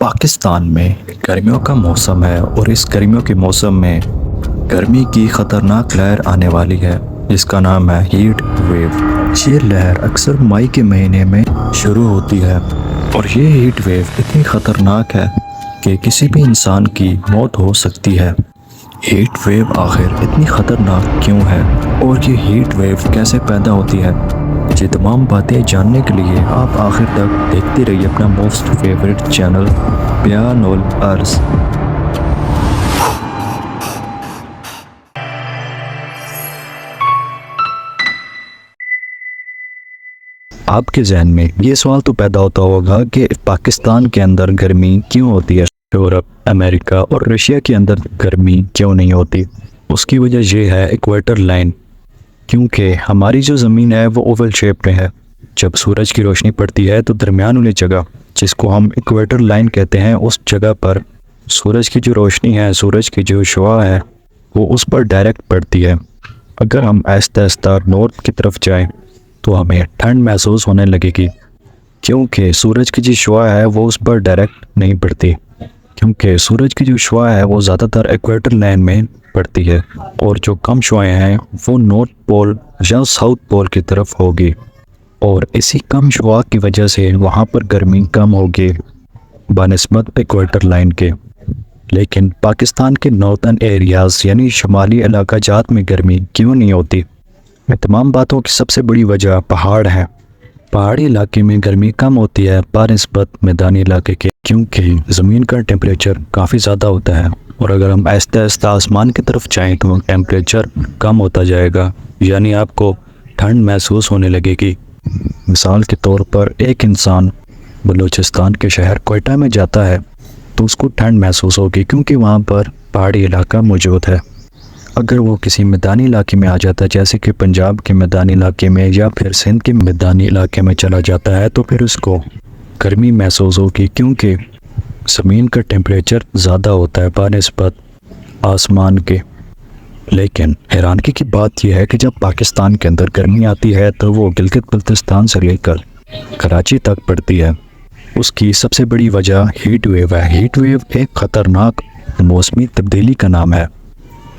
पाकिस्तान में गर्मियों का मौसम है और इस गर्मियों के मौसम में गर्मी की ख़तरनाक लहर आने वाली है जिसका नाम है हीट वेव। ये लहर अक्सर मई के महीने में शुरू होती है और ये हीट वेव इतनी ख़तरनाक है कि किसी भी इंसान की मौत हो सकती है। हीट वेव आखिर इतनी ख़तरनाक क्यों है और ये हीट वेव कैसे पैदा होती है, ये तमाम बातें जानने के लिए आप आखिर तक देखते रहिए अपना मोस्ट फेवरेट चैनल बयान उल अर्ज़। आपके जहन में ये सवाल तो पैदा होता होगा कि पाकिस्तान के अंदर गर्मी क्यों होती है, यूरोप, अमेरिका और रशिया के अंदर गर्मी क्यों नहीं होती। उसकी वजह ये है इक्वेटर लाइन, क्योंकि हमारी जो ज़मीन है वो ओवल शेप में है। जब सूरज की रोशनी पड़ती है तो दरमियान वाली जगह जिसको हम इक्वेटर लाइन कहते हैं, उस जगह पर सूरज की जो रोशनी है, सूरज की जो शुआ है वो उस पर डायरेक्ट पड़ती है। अगर हम आहिस्ता आहिस्ता नॉर्थ की तरफ जाएं तो हमें ठंड महसूस होने लगेगी, क्योंकि सूरज की जो शुआ है वो उस पर डायरेक्ट नहीं पड़ती, क्योंकि सूरज की जो शुआ है वो ज़्यादातर इक्वेटर लाइन में पड़ती है और जो कम शुआएं हैं वो नॉर्थ पोल या साउथ पोल की तरफ होगी और इसी कम शुआ की वजह से वहाँ पर गर्मी कम होगी बनिस्बत इक्वेटर लाइन के। लेकिन पाकिस्तान के नॉर्थन एरियाज़ यानी शुमाली इलाका जात में गर्मी क्यों नहीं होती? इन तमाम बातों की सबसे बड़ी वजह पहाड़ है। पहाड़ी इलाके में गर्मी कम होती है बनिस्बत मैदानी इलाके के, क्योंकि ज़मीन का टेम्परेचर काफ़ी ज़्यादा होता है और अगर हम आहिस्ता आहिस्ता आसमान की तरफ जाएँ तो टेम्परेचर कम होता जाएगा, यानी आपको ठंड महसूस होने लगेगी। मिसाल के तौर पर एक इंसान बलूचिस्तान के शहर क्वेटा में जाता है तो उसको ठंड महसूस होगी, क्योंकि वहाँ पर पहाड़ी इलाका मौजूद है। अगर वो किसी मैदानी इलाके में आ जाता है, जैसे कि पंजाब के मैदानी इलाके में या फिर सिंध के मैदानी इलाके में चला जाता है, तो फिर उसको गर्मी महसूस होगी, क्योंकि ज़मीन का टेम्परेचर ज़्यादा होता है बनिस्बत आसमान के। लेकिन हैरानगी की बात यह है कि जब पाकिस्तान के अंदर गर्मी आती है तो वो गिलगित बल्तिस्तान से लेकर कराची तक पड़ती है। उसकी सबसे बड़ी वजह हीट वेव है। हीट वेव एक ख़तरनाक मौसमी तब्दीली का नाम है।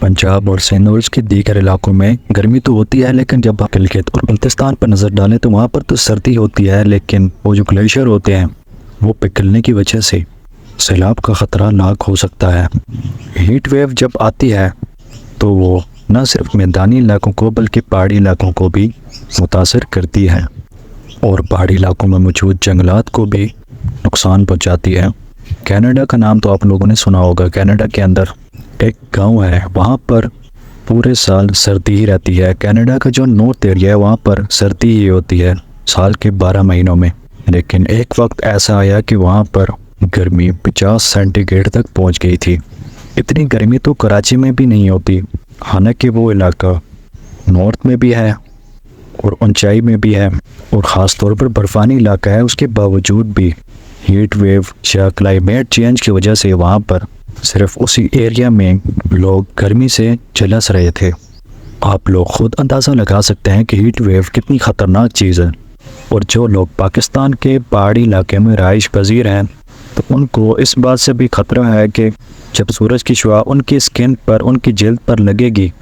पंजाब और सिंध और उसके दीगर इलाकों में गर्मी तो होती है, लेकिन जब आप गिलगित और बल्तिस्तान पर नज़र डालें तो वहाँ पर तो सर्दी होती है, लेकिन वो जो ग्लेशियर होते हैं वो पिघलने की वजह से सैलाब का ख़तरा लाक हो सकता है। हीट वेव जब आती है तो वो न सिर्फ मैदानी इलाकों को बल्कि पहाड़ी इलाकों को भी मुतासर करती है और पहाड़ी इलाकों में मौजूद जंगलात को भी नुकसान पहुंचाती है। कनाडा का नाम तो आप लोगों ने सुना होगा। कनाडा के अंदर एक गांव है, वहाँ पर पूरे साल सर्दी ही रहती है। कनाडा का जो नॉर्थ एरिया है वहाँ पर सर्दी ही होती है साल के 12 महीनों में। लेकिन एक वक्त ऐसा आया कि वहाँ पर गर्मी 50 सेंटीग्रेड तक पहुँच गई थी। इतनी गर्मी तो कराची में भी नहीं होती, हालांकि वो इलाका नॉर्थ में भी है और ऊंचाई में भी है और ख़ास तौर पर बर्फ़ानी इलाका है। उसके बावजूद भी हीट वेव या क्लाइमेट चेंज की वजह से वहाँ पर सिर्फ उसी एरिया में लोग गर्मी से झुलस रहे थे। आप लोग ख़ुद अंदाज़ा लगा सकते हैं कि हीट वेव कितनी ख़तरनाक चीज़ है। और जो लोग पाकिस्तान के पहाड़ी इलाके में रहाइश पजीर हैं तो उनको इस बात से भी ख़तरा है कि जब सूरज की शुआ उनकी स्किन पर, उनकी जिल्द पर लगेगी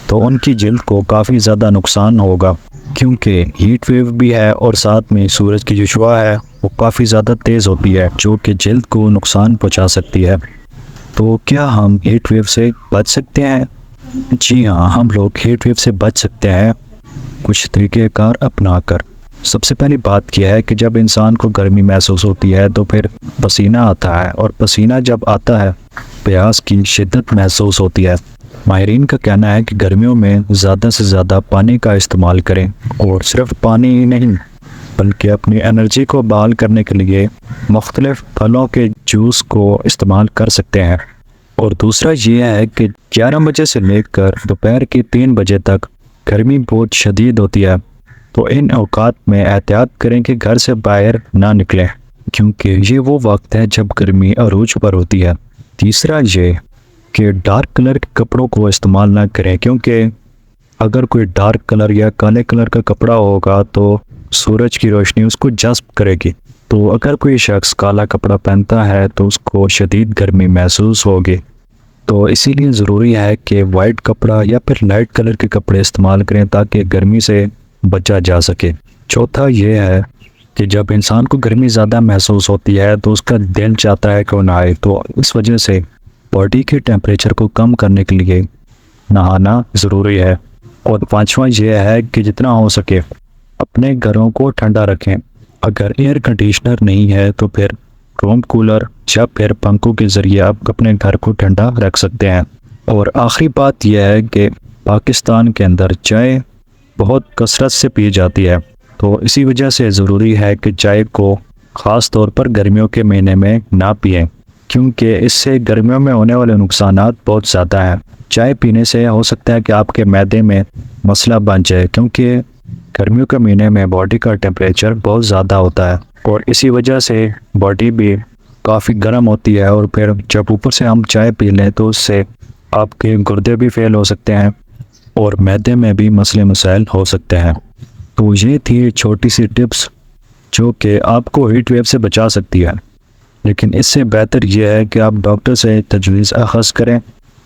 तो उनकी जिल्द को काफ़ी ज़्यादा नुकसान होगा, क्योंकि हीट वेव भी है और साथ में सूरज की जो शुआ है वो काफ़ी ज़्यादा तेज़ होती है, जो कि जिल्द को नुकसान पहुंचा सकती है। तो क्या हम हीट वेव से बच सकते हैं? जी हाँ, हम लोग हीट वेव से बच सकते हैं कुछ तरीक़ेकार अपना कर। सबसे पहली बात यह है कि जब इंसान को गर्मी महसूस होती है तो फिर पसीना आता है और पसीना जब आता है प्यास की शिद्दत महसूस होती है। माहिरीन का कहना है कि गर्मियों में ज़्यादा से ज़्यादा पानी का इस्तेमाल करें और सिर्फ पानी ही नहीं बल्कि अपनी एनर्जी को बहाल करने के लिए मुख्तलिफ फलों के जूस को इस्तेमाल कर सकते हैं। और दूसरा ये है कि 11 बजे से लेकर दोपहर के 3 बजे तक गर्मी बहुत शदीद होती है, तो इन औकात में एहतियात करें कि घर से बाहर ना निकलें, क्योंकि ये वो वक्त है जब गर्मी अरूज पर होती है। तीसरा ये कि डार्क कलर के कपड़ों को इस्तेमाल ना करें, क्योंकि अगर कोई डार्क कलर या काले कलर का कपड़ा होगा तो सूरज की रोशनी उसको जज़्ब करेगी, तो अगर कोई शख्स काला कपड़ा पहनता है तो उसको शदीद गर्मी महसूस होगी। तो इसीलिए ज़रूरी है कि वाइट कपड़ा या फिर लाइट कलर के कपड़े इस्तेमाल करें ताकि गर्मी से बचा जा सके। चौथा ये है कि जब इंसान को गर्मी ज़्यादा महसूस होती है तो उसका दिल चाहता है कि वो नहाए, तो इस वजह से बॉडी के टेम्परेचर को कम करने के लिए नहाना ज़रूरी है। और पांचवा ये है कि जितना हो सके अपने घरों को ठंडा रखें। अगर एयर कंडीशनर नहीं है तो फिर रूम कूलर या फिर पंखों के ज़रिए आप अपने घर को ठंडा रख सकते हैं। और आखिरी बात यह है कि पाकिस्तान के अंदर चाय बहुत कसरत से पी जाती है, तो इसी वजह से ज़रूरी है कि चाय को ख़ास तौर पर गर्मियों के महीने में ना पिएं, क्योंकि इससे गर्मियों में होने वाले नुकसानात बहुत ज़्यादा हैं। चाय पीने से हो सकता है कि आपके मैदे में मसला बन जाए, क्योंकि गर्मियों के महीने में बॉडी का टेम्परेचर बहुत ज़्यादा होता है और इसी वजह से बॉडी भी काफ़ी गर्म होती है। और फिर जब ऊपर से हम चाय पी लें तो उससे आपके गुर्दे भी फेल हो सकते हैं और मैदे में भी मसले मसाइल हो सकते हैं। तो ये थी छोटी सी टिप्स जो कि आपको हीट वेव से बचा सकती है, लेकिन इससे बेहतर यह है कि आप डॉक्टर से तजवीज़ अख़ज़ करें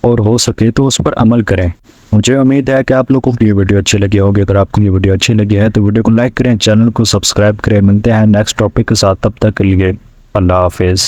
और हो सके तो उस पर अमल करें। मुझे उम्मीद है कि आप लोगों को ये वीडियो अच्छी लगी होगी। अगर आपको ये वीडियो अच्छी लगी है तो वीडियो को लाइक करें, चैनल को सब्सक्राइब करें। मिलते हैं नेक्स्ट टॉपिक के साथ, तब तक के लिए अल्लाह हाफिज़।